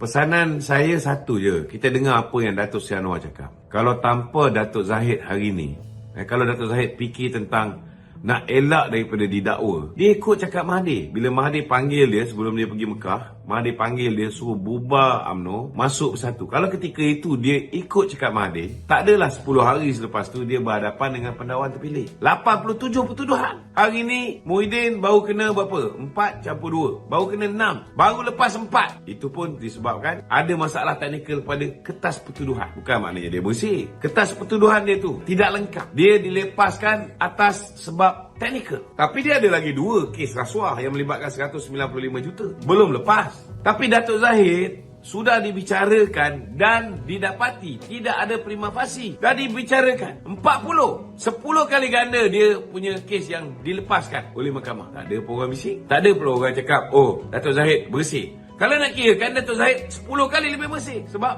Pesanan saya satu je. Kita dengar apa yang Datuk Seri Anwar cakap. Kalau tanpa Datuk Zahid hari ni, kalau Datuk Zahid fikir tentang nak elak daripada didakwa, dia ikut cakap Mahathir. Bila Mahathir panggil dia sebelum dia pergi Mekah, Mahathir panggil dia suruh bubar UMNO, masuk bersatu. Kalau ketika itu dia ikut cakap Mahathir, tak adalah 10 hari selepas tu dia berhadapan dengan pendakwan terpilih. 87 pertuduhan. Hari ni Muhyiddin baru kena berapa? 4 campur 2. Baru kena 6. Baru lepas 4. Itu pun disebabkan ada masalah teknikal pada kertas pertuduhan. Bukan maknanya dia bersih. Kertas pertuduhan dia tu tidak lengkap. Dia dilepaskan atas sebab teknikal. Tapi dia ada lagi 2 kes rasuah yang melibatkan 195 juta. Belum lepas. Tapi Datuk Zahid sudah dibicarakan dan didapati tidak ada prima facie. Dah dibicarakan 40. 10 kali ganda dia punya kes yang dilepaskan oleh mahkamah. Tak ada pun orang bising. Tak ada pun orang cakap, oh, Datuk Zahid bersih. Kalau nak kira kan Datuk Zahid 10 kali lebih bersih. Sebab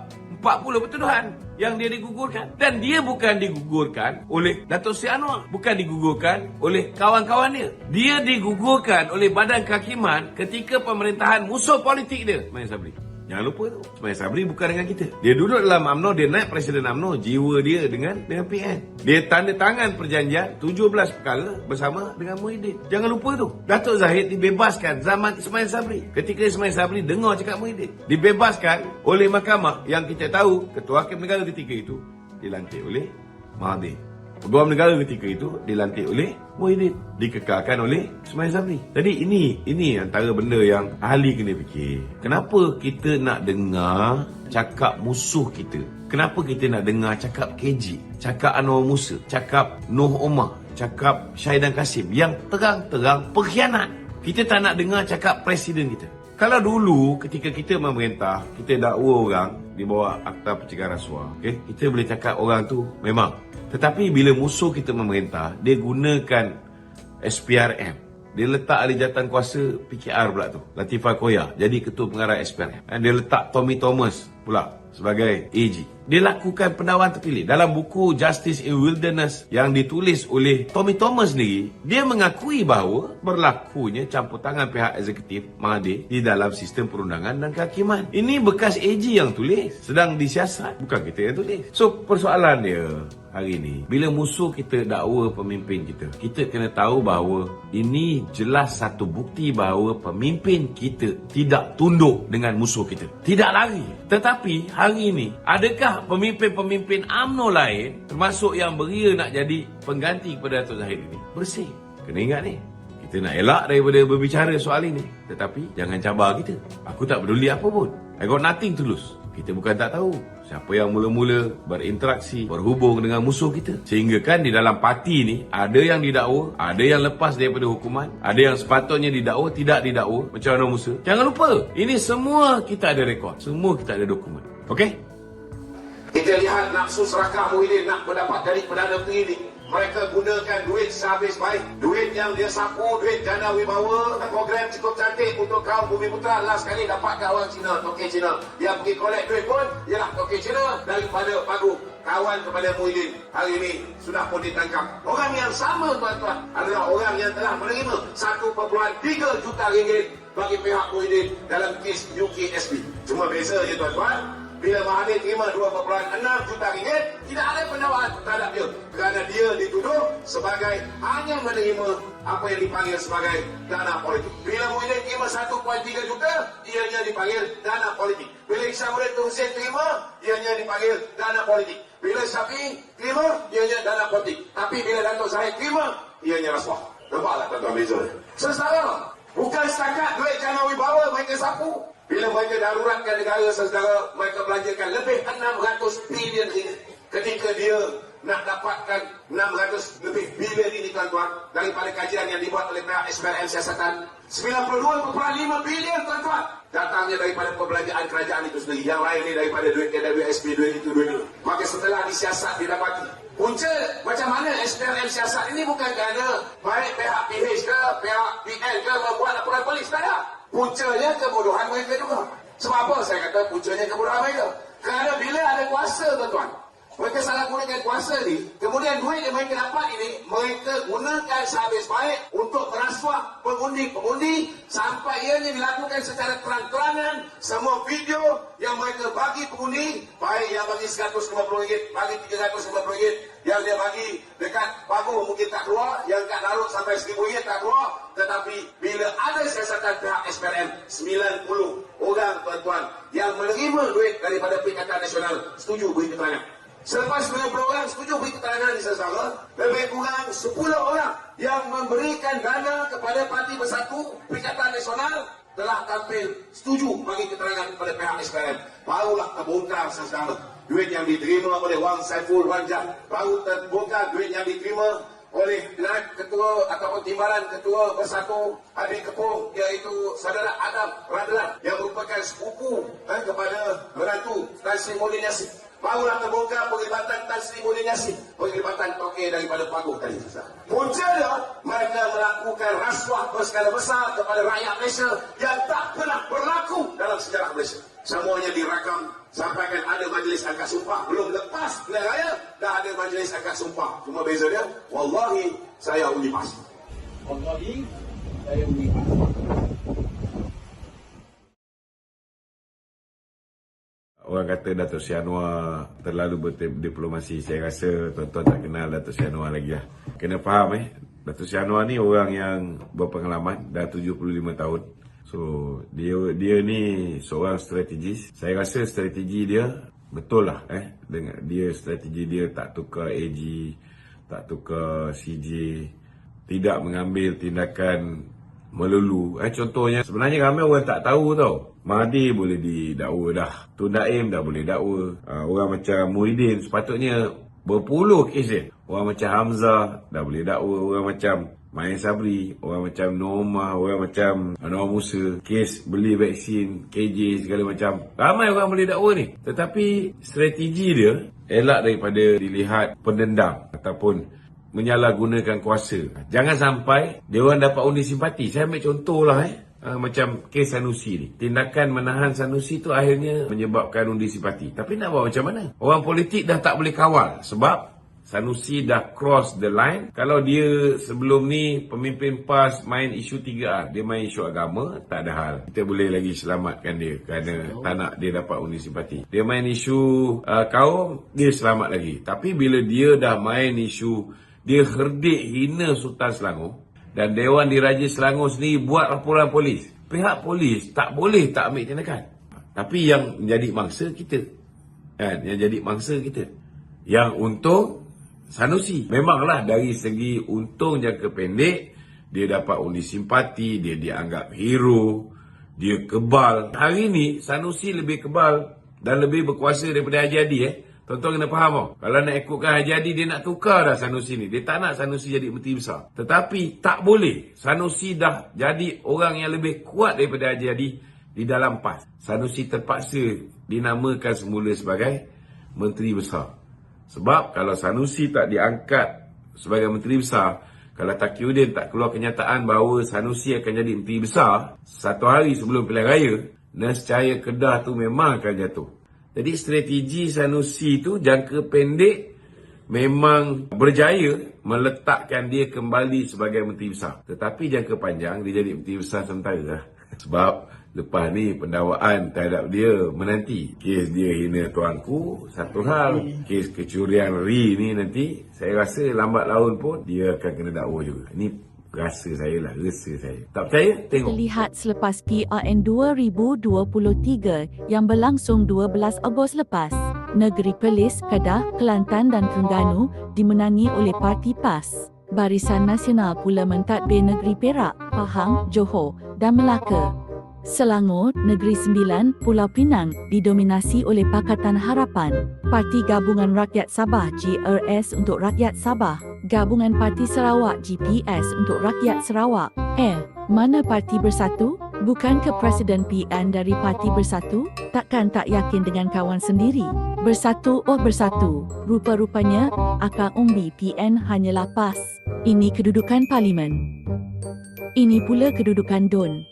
40 pertuduhan yang dia digugurkan. Dan dia bukan digugurkan oleh Datuk Seri Anwar. Bukan digugurkan oleh kawan-kawan dia. Dia digugurkan oleh Badan Kehakiman ketika pemerintahan musuh politik dia, Ismail Sabri. Jangan lupa tu, Ismail Sabri bukan dengan kita. Dia duduk dalam UMNO, dia naik Presiden UMNO, jiwa dia dengan PN. Dia tanda tangan perjanjian 17 perkara bersama dengan Muhyiddin. Jangan lupa tu. Datuk Zahid dibebaskan zaman Ismail Sabri. Ketika Ismail Sabri dengar cakap Muhyiddin. Dibebaskan oleh mahkamah yang kita tahu Ketua Hakim Negara ketika itu dilantik oleh Mahathir. Peguam negara ketika itu dilantik oleh Muhyiddin, dikekalkan oleh Ismail Sabri. Jadi ini antara benda yang ahli kena fikir. Kenapa kita nak dengar cakap musuh kita? Kenapa kita nak dengar cakap KJ, cakap Anwar Musa, cakap Noh Omar, cakap Syahidan Kasim yang terang-terang pengkhianat? Kita tak nak dengar cakap presiden kita. Kalau dulu ketika kita memerintah, kita dakwa orang di bawah Akta Pencegahan Rasuah, kita boleh cakap orang tu memang. Tetapi bila musuh kita memerintah, dia gunakan SPRM. Dia letak ahli jawatan kuasa PKR pula tu, Latifah Koya, jadi ketua pengarah SPRM. Dan dia letak Tommy Thomas pula sebagai AG. Dia lakukan pendakwaan terpilih. Dalam buku Justice in Wilderness yang ditulis oleh Tommy Thomas sendiri, dia mengakui bahawa berlakunya campur tangan pihak eksekutif Mahathir di dalam sistem perundangan dan kehakiman. Ini bekas AG yang tulis, sedang disiasat, bukan kita yang tulis. So persoalan dia hari ini, bila musuh kita dakwa pemimpin kita, kita kena tahu bahawa ini jelas satu bukti bahawa pemimpin kita tidak tunduk dengan musuh kita, tidak lari. Tetapi hari ini, adakah pemimpin-pemimpin UMNO lain, termasuk yang beria nak jadi pengganti kepada Datuk Zahid ini, bersih? Kena ingat ni, kita nak elak daripada berbicara soal ini, tetapi jangan cabar kita. Aku tak peduli apa pun, I got nothing to lose. Kita bukan tak tahu siapa yang mula-mula berinteraksi, berhubung dengan musuh kita. Sehingga kan di dalam parti ni, ada yang didakwa, ada yang lepas daripada hukuman, ada yang sepatutnya didakwa, tidak didakwa, macam Anwar Musa. Jangan lupa, ini semua kita ada rekod, semua kita ada dokumen. Okey? Kita lihat nafsu serakah Muhyiddin nak mendapat dari Perdana Menteri ini. Mereka gunakan duit sehabis baik. Duit yang dia sapu, duit jana wibawa. Program cukup cantik untuk kaum Bumi Putra. Last kali dapatkan orang Cina, Tokek Cina. Dia pergi collect duit pun ialah Tokek Cina daripada Pagu. Kawan kepada Muhyiddin hari ini sudah pun ditangkap. Orang yang sama tuan-tuan adalah orang yang telah menerima 1.3 juta ringgit bagi pihak Muhyiddin dalam kes UKSB. Cuma beza je tuan-tuan, bila Mahathir terima 2.6 juta ringgit, tidak ada pendakwaan terhadap dia. Kerana dia dituduh sebagai hanya menerima apa yang dipanggil sebagai dana politik. Bila Muhyiddin terima 1.3 juta, ianya dipanggil dana politik. Bila Isyamuddin Hussein terima, ianya dipanggil dana politik. Bila Syafiq terima, ianya dana politik. Tapi bila Datuk Zahid terima, ianya rasuah. Nampaklah tuan-tuan beza. Sesetara, bukan setakat duit jana wibawa mereka sapu. Bila mereka daruratkan negara, saudara, mereka belanjakan lebih 600 bilion ringgit. Ketika dia nak dapatkan 600 lebih bilion ini tuan-tuan, daripada kajian yang dibuat oleh pihak SPRM Siasatan, 92.5 bilion tuan-tuan datangnya daripada perbelanjaan kerajaan itu sendiri. Yang lain ni daripada duit KWSP, duit itu, duit itu. Maka setelah disiasat, didapati punca macam mana SPRM siasat ini bukan kerana baik pihak PH ke, pihak PN ke membuat laporan polis, tak ada. Puncanya kebodohan mereka juga. Sebab apa saya kata puncanya kebodohan mereka? Kerana bila ada kuasa tuan-tuan, Mereka salah gunakan kuasa ni, kemudian duit yang mereka dapat ini, mereka gunakan sehabis baik untuk merasuah pengundi-pengundi sampai ianya dilakukan secara terang-terangan. Semua video yang mereka bagi pengundi, baik yang bagi RM150, bagi RM350, yang dia bagi dekat pagu mungkin tak keluar, yang kat Narut sampai RM1,000 tak keluar. Tetapi bila ada siasatan pihak SPRM, 90 orang tuan-tuan yang menerima duit daripada Perikatan Nasional setuju beri keterangan. Selepas 90 orang setuju beri keterangan di sesama, lebih kurang 10 orang yang memberikan dana kepada Parti Bersatu Perikatan Nasional telah tampil setuju bagi keterangan kepada pihak SPRM. Barulah terbongkar sesama duit yang diterima oleh Wang Saiful Wanjah. Baru terbongkar duit yang diterima oleh ketua ataupun timbalan ketua Bersatu Adik Kepung, iaitu saudara Adam Radlan yang merupakan sepupu kepada menantu Tan Sri Muhyiddin Yassin. Barulah terbongkar penglibatan Tan Sri Muhyiddin Yassin, penglibatan toke daripada pagu tadi. Puncanya mereka melakukan rasuah berskala besar kepada rakyat Malaysia yang tak pernah berlaku dalam sejarah Malaysia. Semuanya dirakam, sampaikan ada majlis angkat sumpah. Belum lepas pilihan raya, dah ada majlis angkat sumpah. Cuma beza dia, wallahi saya undi PAS. Wallahi saya undi PAS. Orang kata Datuk Seri Anwar terlalu berdiplomasi. Saya rasa tuan-tuan tak kenal Datuk Seri Anwar lagi lah. Kena faham Datuk Seri Anwar ni orang yang berpengalaman, dah 75 tahun. So dia ni seorang strategis. Saya rasa strategi dia betul lah dengan dia, strategi dia tak tukar AG, tak tukar CJ, tidak mengambil tindakan melulu. Contohnya sebenarnya ramai orang tak tahu tau. Mahathir boleh didakwa dah. Tun Daim dah boleh dakwa. Orang macam Muhyiddin sepatutnya berpuluh kes dia. Orang macam Hamzah dah boleh dakwa. Orang macam Main Sabri, orang macam Norma, orang macam Anwar Musa, kes beli vaksin, KJ segala macam. Ramai orang boleh dakwa ni. Tetapi strategi dia elak daripada dilihat pendendam ataupun menyalahgunakan kuasa. Jangan sampai dia orang dapat undi simpati. Saya ambil contohlah macam kes Sanusi ni. Tindakan menahan Sanusi tu akhirnya menyebabkan undi simpati. Tapi nak buat macam mana? Orang politik dah tak boleh kawal sebab Sanusi dah cross the line. Kalau dia sebelum ni pemimpin PAS main isu 3R, dia main isu agama, tak ada hal. Kita boleh lagi selamatkan dia kerana tak nak dia dapat undi simpati. Dia main isu kaum, dia selamat lagi. Tapi bila dia dah main isu, dia herdik hina Sultan Selangor dan Dewan Diraja Selangor sendiri buat laporan polis. Pihak polis tak boleh tak ambil tindakan. Tapi yang menjadi mangsa kita. Yang jadi mangsa kita. Yang untung Sanusi. Memanglah dari segi untung jangka pendek, dia dapat undi simpati, dia dianggap hero, dia kebal. Hari ni Sanusi lebih kebal dan lebih berkuasa daripada Haji Hadi. Tuan-tuan kena faham tau. Kalau nak ikutkan Haji Hadi, dia nak tukar dah Sanusi ni. Dia tak nak Sanusi jadi menteri besar. Tetapi tak boleh. Sanusi dah jadi orang yang lebih kuat daripada Haji Hadi di dalam PAS. Sanusi terpaksa dinamakan semula sebagai menteri besar. Sebab kalau Sanusi tak diangkat sebagai menteri besar, kalau Taqiyuddin tak keluar kenyataan bahawa Sanusi akan jadi menteri besar, satu hari sebelum pilihan raya, nescaya Kedah tu memang akan jatuh. Jadi strategi Sanusi tu jangka pendek memang berjaya meletakkan dia kembali sebagai menteri besar. Tetapi jangka panjang dia jadi menteri besar sementara lah. Sebab lepas ni pendakwaan terhadap dia menanti. Kes dia hina tuanku, satu hal. Kes kecurian RI ni nanti, saya rasa lambat laun pun dia akan kena dakwa juga. Ini rasa saya lah, rasa saya. Tak percaya? Tengok. Terlihat selepas PRN 2023 yang berlangsung 12 Ogos lepas. Negeri Perlis, Kedah, Kelantan dan Terengganu dimenangi oleh Parti PAS. Barisan Nasional pula mentadbir Negeri Perak, Pahang, Johor dan Melaka. Selangor, Negeri Sembilan, Pulau Pinang didominasi oleh Pakatan Harapan, Parti Gabungan Rakyat Sabah GRS untuk Rakyat Sabah, Gabungan Parti Sarawak GPS untuk Rakyat Sarawak. Mana Parti Bersatu? Bukan ke Presiden PN dari Parti Bersatu? Takkan tak yakin dengan kawan sendiri? Bersatu, oh bersatu. Rupa-rupanya, akar umbi PN hanyalah PAS. Ini kedudukan Parlimen. Ini pula kedudukan DUN.